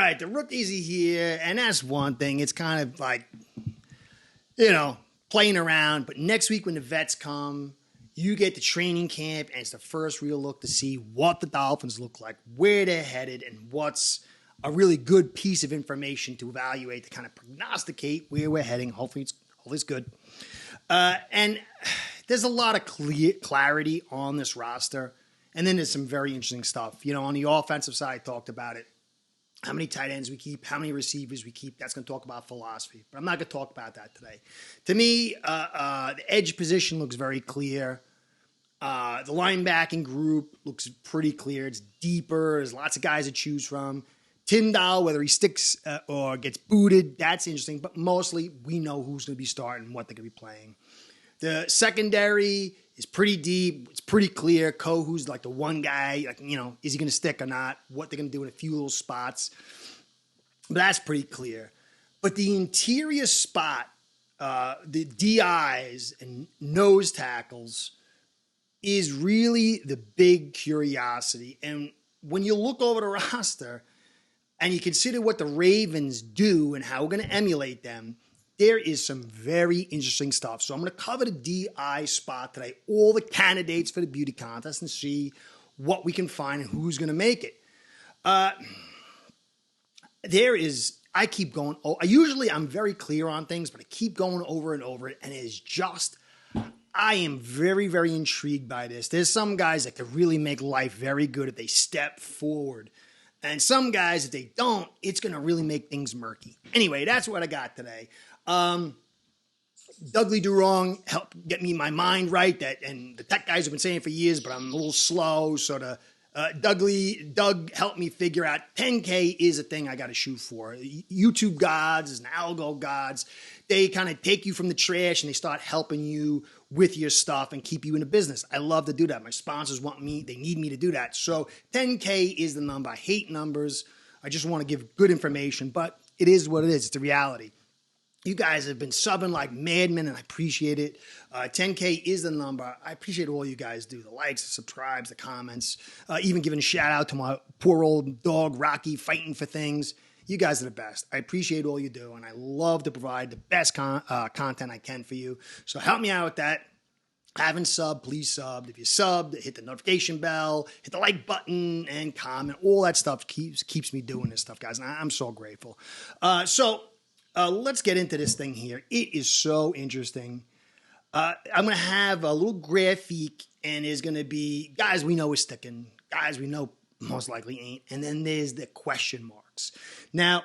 right, the rookies are here, and that's one thing. It's kind of like, playing around. But next week when the vets come, you get the training camp, and it's the first real look to see what the Dolphins look like, where they're headed, and what's a really good piece of information to evaluate, to kind of prognosticate where we're heading. Hopefully it's good. And there's a lot of clarity on this roster. And then there's some very interesting stuff. On the offensive side, I talked about it. How many tight ends we keep, how many receivers we keep. That's going to talk about philosophy. But I'm not going to talk about that today. To me, the edge position looks very clear. The linebacking group looks pretty clear. It's deeper. There's lots of guys to choose from. Tyndall, whether he sticks or gets booted, that's interesting. But mostly, we know who's going to be starting, what they're going to be playing. The secondary is pretty deep. It's pretty clear. Who's like the one guy, is he going to stick or not? What they're going to do in a few little spots. But that's pretty clear. But the interior spot, the DIs and nose tackles, is really the big curiosity. And when you look over the roster and you consider what the Ravens do and how we're going to emulate them, there is some very interesting stuff. So I'm going to cover the DI spot today, all the candidates for the beauty contest, and see what we can find and who's going to make it. I keep going. I'm very clear on things, but I keep going over and over it. And it is just, I am very, very intrigued by this. There's some guys that could really make life very good if they step forward. And some guys, if they don't, it's going to really make things murky. Anyway, that's what I got today. Dougly Durong helped get me my mind right. And the tech guys have been saying for years, but I'm a little slow. So Doug helped me figure out 10K is a thing I got to shoot for. YouTube gods and algo gods, they kind of take you from the trash and they start helping you with your stuff and keep you in the business. I love to do that. My sponsors they need me to do that. So 10K is the number. I hate numbers. I just want to give good information, but it is what it is. It's the reality. You guys have been subbing like madmen, and I appreciate it. 10K is the number. I appreciate all you guys do. The likes, the subscribes, the comments, even giving a shout out to my poor old dog, Rocky, fighting for things. You guys are the best. I appreciate all you do, and I love to provide the best content I can for you. So help me out with that. Haven't subbed, please sub. If you subbed, hit the notification bell, hit the like button, and comment. All that stuff keeps me doing this stuff, guys, and I'm so grateful. Let's get into this thing here. It is so interesting. I'm going to have a little graphic, and there's going to be guys we know is sticking, guys we know most likely ain't, and then there's the question marks. Now,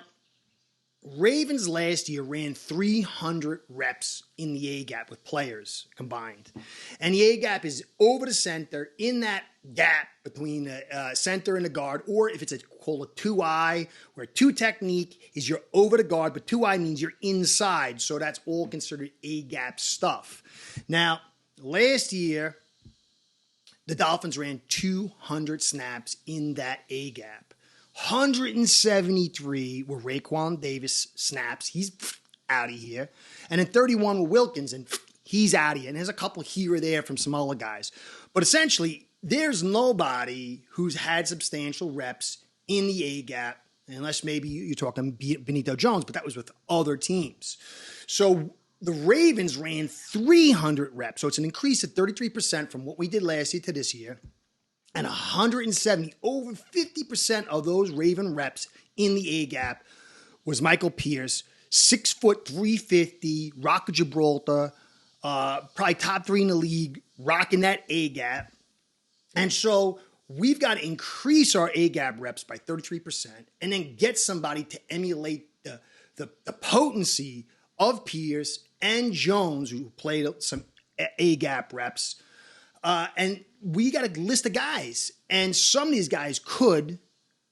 Ravens last year ran 300 reps in the A-gap with players combined. And the A-gap is over the center, in that gap between the center and the guard, or if it's called a 2-eye, where 2 technique is you're over the guard, but 2-eye means you're inside. So that's all considered A-gap stuff. Now, last year, the Dolphins ran 200 snaps in that A-gap. 173 were Raekwon Davis snaps. He's out of here. And then 31 were Wilkins, and he's out of here. And there's a couple here or there from some other guys. But essentially, there's nobody who's had substantial reps in the A-gap, unless maybe you're talking Benito Jones, but that was with other teams. So the Ravens ran 300 reps. So it's an increase of 33% from what we did last year to this year. And 170, over 50% of those Raven reps in the A-gap was Michael Pierce, 6 foot, 350, Rock of Gibraltar, probably top 3 in the league, rocking that A-gap. And so we've got to increase our A-gap reps by 33% and then get somebody to emulate the potency of Pierce and Jones, who played some A-gap reps. And we got a list of guys, and some of these guys could,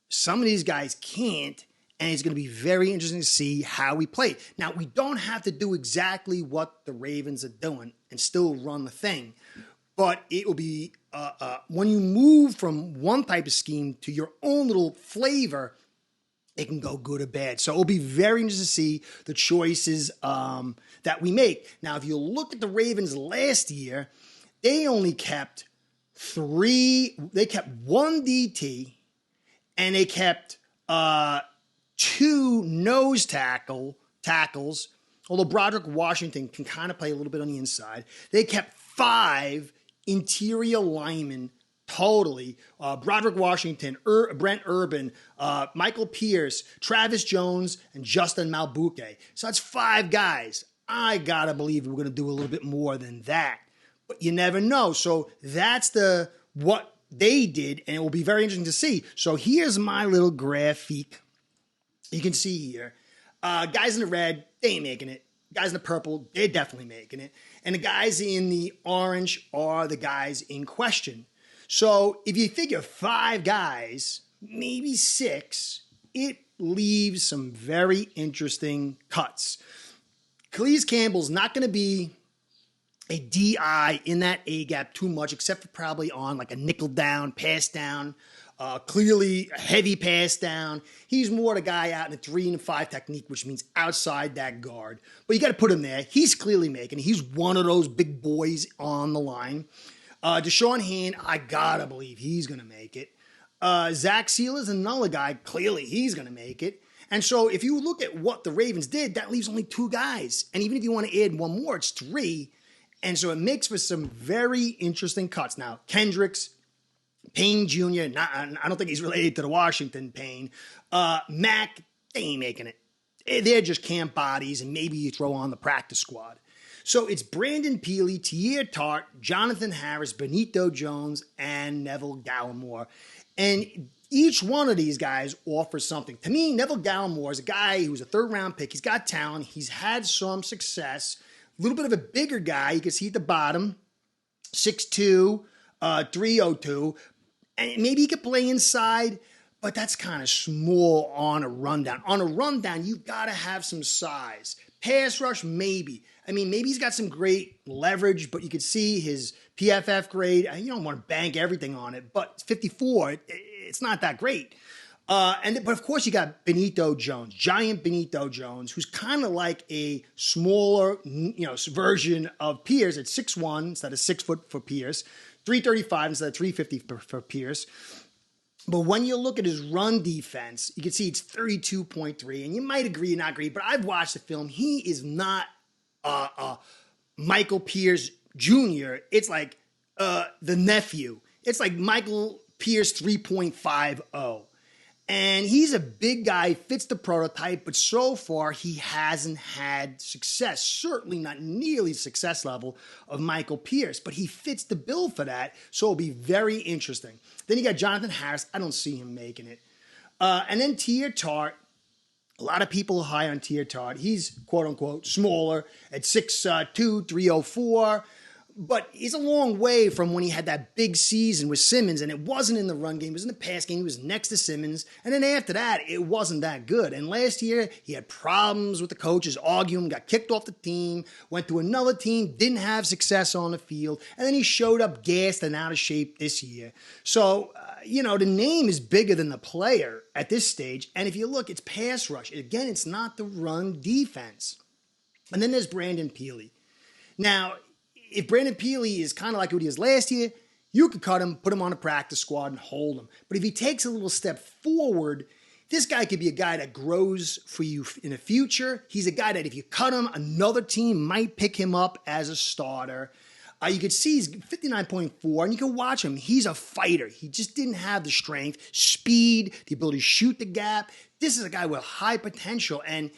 some of these guys can't, and it's going to be very interesting to see how we play. Now, we don't have to do exactly what the Ravens are doing and still run the thing, but it will be, when you move from one type of scheme to your own little flavor, it can go good or bad. So it'll be very interesting to see the choices that we make. Now, if you look at the Ravens last year, they only kept one DT, and they kept 2 nose tackles, although Broderick Washington can kind of play a little bit on the inside. They kept 5 interior linemen totally. Broderick Washington, Brent Urban, Michael Pierce, Travis Jones, and Justin Malbuke. So that's 5 guys. I gotta believe we're gonna do a little bit more than that, but you never know. So that's what they did, and it will be very interesting to see. So here's my little graphic. You can see here, guys in the red, they ain't making it. Guys in the purple, they're definitely making it. And the guys in the orange are the guys in question. So if you figure 5 guys, maybe 6, it leaves some very interesting cuts. Calais Campbell's not going to be a DI in that A-gap too much, except for probably on like a nickel down, pass down, clearly a heavy pass down. He's more the guy out in the 3 and 5 technique, which means outside that guard. But you got to put him there. He's clearly making it. He's one of those big boys on the line. Deshaun Hand, I got to believe he's going to make it. Zach Sealer's another guy. Clearly he's going to make it. And so if you look at what the Ravens did, that leaves only 2 guys. And even if you want to add one more, it's 3. And so it makes for some very interesting cuts. Now, Kendricks, Payne Jr., I don't think he's related to the Washington Payne. Mack, they ain't making it. They're just camp bodies, and maybe you throw on the practice squad. So it's Brandon Peely, Tier Tart, Jonathan Harris, Benito Jones, and Neville Gallimore. And each one of these guys offers something. To me, Neville Gallimore is a guy who's a 3rd-round pick. He's got talent. He's had some success. A little bit of a bigger guy. You can see at the bottom, 6'2", 302. And maybe he could play inside, but that's kind of small on a rundown. On a rundown, you got to have some size. Pass rush, maybe. I mean, maybe he's got some great leverage, but you could see his PFF grade. You don't want to bank everything on it, but it's 54. It's not that great. But of course you got Benito Jones, giant Benito Jones, who's kind of like a smaller, version of Pierce at 6'1" instead of 6 foot for Pierce, 335 instead of 350 for Pierce. But when you look at his run defense, you can see it's 32.3, and you might agree or not agree, but I've watched the film. He is not Michael Pierce Jr. It's like the nephew. It's like Michael Pierce 3.50. And he's a big guy, fits the prototype, but so far he hasn't had success. Certainly not nearly the success level of Michael Pierce, but he fits the bill for that, so it'll be very interesting. Then you got Jonathan Harris. I don't see him making it. And then Tier Tart. A lot of people are high on Tier Tart. He's, quote-unquote, smaller at 6'2", 304. But he's a long way from when he had that big season with Simmons, and it wasn't in the run game. It was in the pass game. He was next to Simmons. And then after that, it wasn't that good. And last year, he had problems with the coaches, arguing, got kicked off the team, went to another team, didn't have success on the field, and then he showed up gassed and out of shape this year. So, the name is bigger than the player at this stage. And if you look, it's pass rush. Again, it's not the run defense. And then there's Brandon Peely. Now, if Brandon Peely is kind of like what he was last year, you could cut him, put him on a practice squad, and hold him. But if he takes a little step forward, this guy could be a guy that grows for you in the future. He's a guy that if you cut him, another team might pick him up as a starter. You could see he's 59.4, and you can watch him. He's a fighter. He just didn't have the strength, speed, the ability to shoot the gap. This is a guy with high potential, and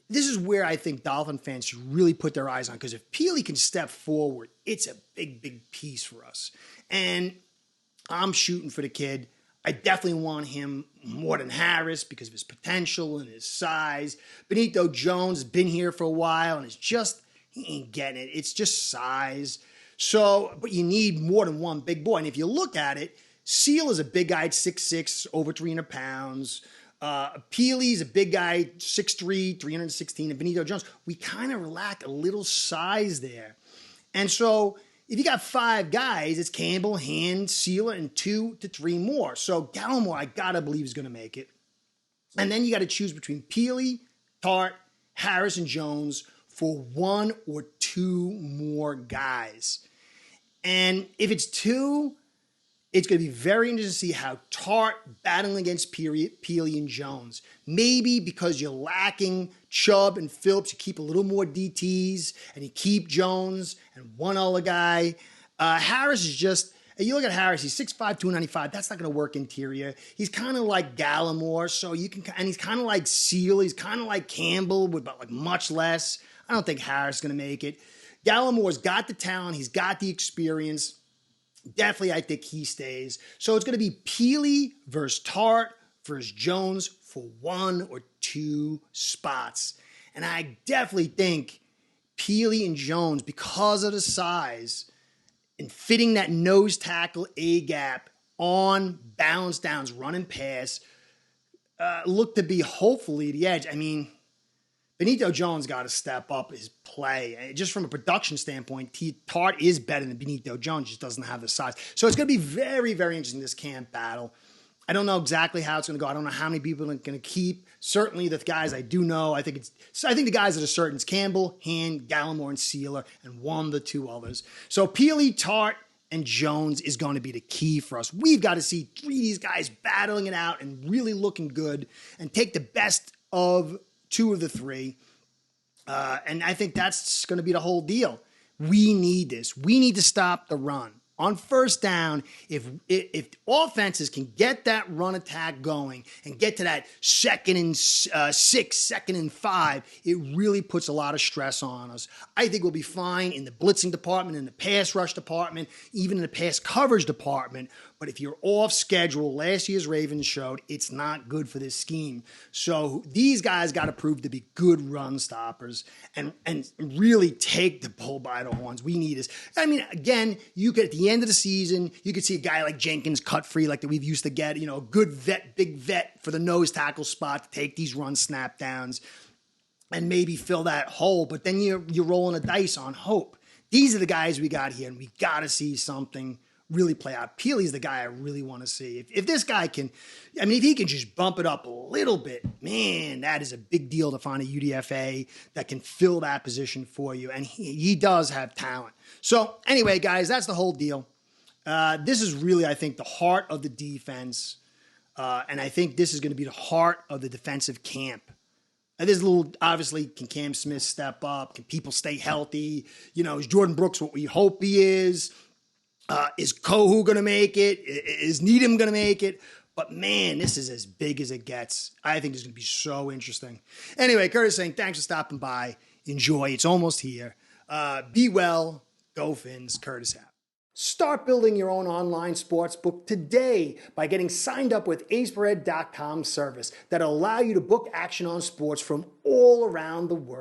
this is where I think Dolphin fans should really put their eyes on, because if Peely can step forward, it's a big, big piece for us. And I'm shooting for the kid. I definitely want him more than Harris because of his potential and his size. Benito Jones has been here for a while, and he ain't getting it. It's just size. So, but you need more than one big boy. And if you look at it, Seal is a big guy at 6'6", over 300 pounds. Peely's a big guy, 6'3", 316, and Benito Jones. We kind of lack a little size there. And so if you got 5 guys, it's Campbell, Hand, Sealer, and 2 to 3 more. So Gallimore, I got to believe, is going to make it. And then you got to choose between Peely, Tart, Harris, and Jones for 1 or 2 more guys. And if it's 2, It's going to be very interesting to see how Tart battling against Peely and Jones. Maybe because you're lacking Chubb and Phillips, you keep a little more DTs and you keep Jones and one other guy. Harris is just, you look at Harris, he's 6'5", 295. That's not going to work interior. He's kind of like Gallimore, so you can, and he's kind of like Seal. He's kind of like Campbell, with but like much less. I don't think Harris is going to make it. Gallimore's got the talent. He's got the experience. Definitely, I think he stays. So it's going to be Peely versus Tart versus Jones for 1 or 2 spots. And I definitely think Peely and Jones, because of the size and fitting that nose tackle A-gap on balance downs, run and pass, look to be hopefully the edge. I mean, Benito Jones got to step up his play. Just from a production standpoint, Tart is better than Benito Jones, just doesn't have the size. So it's going to be very, very interesting, this camp battle. I don't know exactly how it's going to go. I don't know how many people are going to keep. Certainly the guys I do know, I think the guys that are certain is Campbell, Hand, Gallimore, and Sealer, and one of the 2 others. So Peely, Tart, and Jones is going to be the key for us. We've got to see 3 of these guys battling it out and really looking good and take the best of 2 of the 3. And I think that's going to be the whole deal. We need this. We need to stop the run. On first down, if offenses can get that run attack going and get to that 2nd and 6, 2nd and 5, it really puts a lot of stress on us. I think we'll be fine in the blitzing department, in the pass rush department, even in the pass coverage department. But if you're off schedule, last year's Ravens showed it's not good for this scheme. So these guys got to prove to be good run stoppers and really take the bull by the horns. We need this. I mean, again, you could, at the end of the season, you could see a guy like Jenkins cut free like that we've used to get, a good vet, big vet for the nose tackle spot to take these run snap downs and maybe fill that hole. But then you're rolling the dice on hope. These are the guys we got here, and we got to see something really play out. Peely's the guy I really want to see. If this guy can, if he can just bump it up a little bit, man, that is a big deal to find a UDFA that can fill that position for you. And he does have talent. So anyway, guys, that's the whole deal. This is really, I think, the heart of the defense. And I think this is going to be the heart of the defensive camp. And there's a little, obviously, can Cam Smith step up? Can people stay healthy? Is Jordan Brooks what we hope he is? Is Kohu going to make it? Is Needham going to make it? But man, this is as big as it gets. I think this is going to be so interesting. Anyway, Curtis saying, thanks for stopping by. Enjoy. It's almost here. Be well. Go Fins. Curtis out. Start building your own online sportsbook today by getting signed up with aceperhead.com service that'll allow you to book action on sports from all around the world.